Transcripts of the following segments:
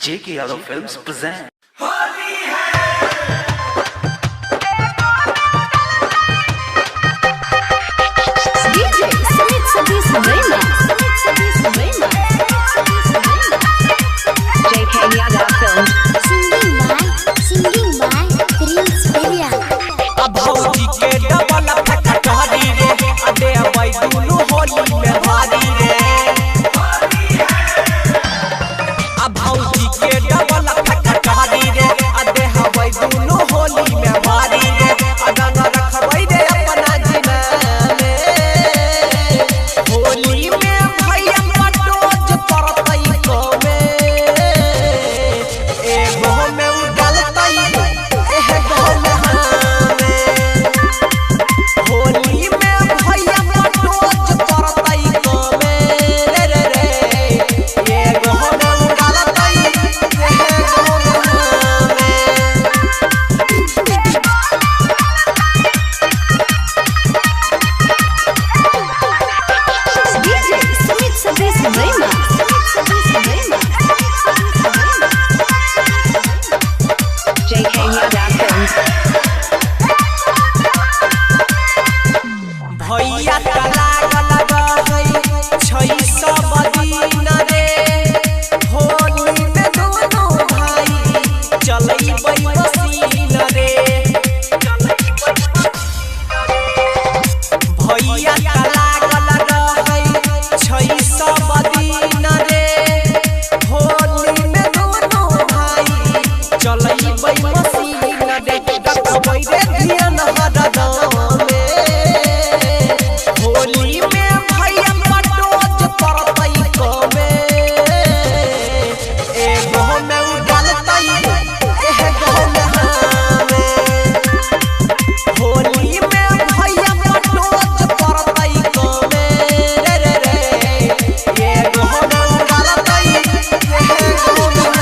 J.K. Yadav Films present. DJ Sumit Satish Raina. J.K. Yadav Films. Singing by Prince Peria. भौजी के double फटहरी रे अबे अबई दुनु होली में भारी रे भौजी के डबल फटहरी रे अबे अबई दुनु होली में भारी रे अगंग रखबै रे अपना जिना में होली में भैया पटोज परतई को में एगो में उगलतई एगो में J.K. Yadav Films. भैया तला लगा है 600 दिन रे होली में दोनों भाई चलई बई मसीन रे भैया तला लगा है 600 दिन रे होली में दोनों भाई चलई बई मसीन रे कतबै रे ध्यान हरदम होली में भैया पटोज परतई को में एगो में उगलतई एगो में होली में भैया पटोज परतई को में रे एगो में उगलतई एगो में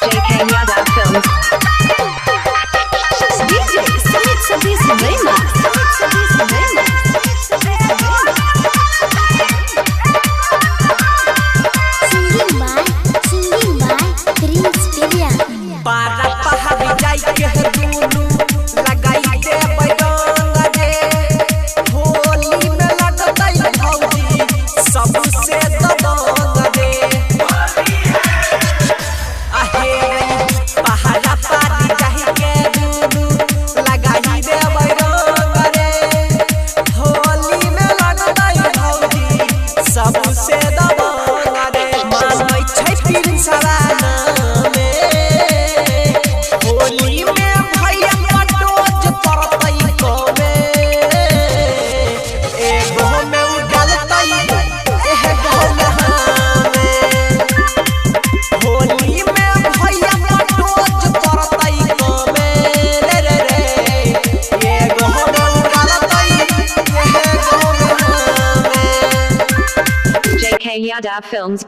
J.K. Yadav Films. DJ Sumit Satish Raina. Singing by Prince Peria. पारा पहाड़ी जाई के दुनु लगाई दे बैरंग रे होली में लगतई भौजी सबसे दबंग रे आहे पहाड़ा पारी जाई के दुनु लगाई दे बैरंग रे होली में लगतई भौजी सबसे दबंग रे मानै छै पीर सराना होली में भैया पटोज परतई को में एगो में उगलतई एगो में होली में भैया पटोज परतई को में रे एगो में उगलतई एगो में J.K. Yadav Films.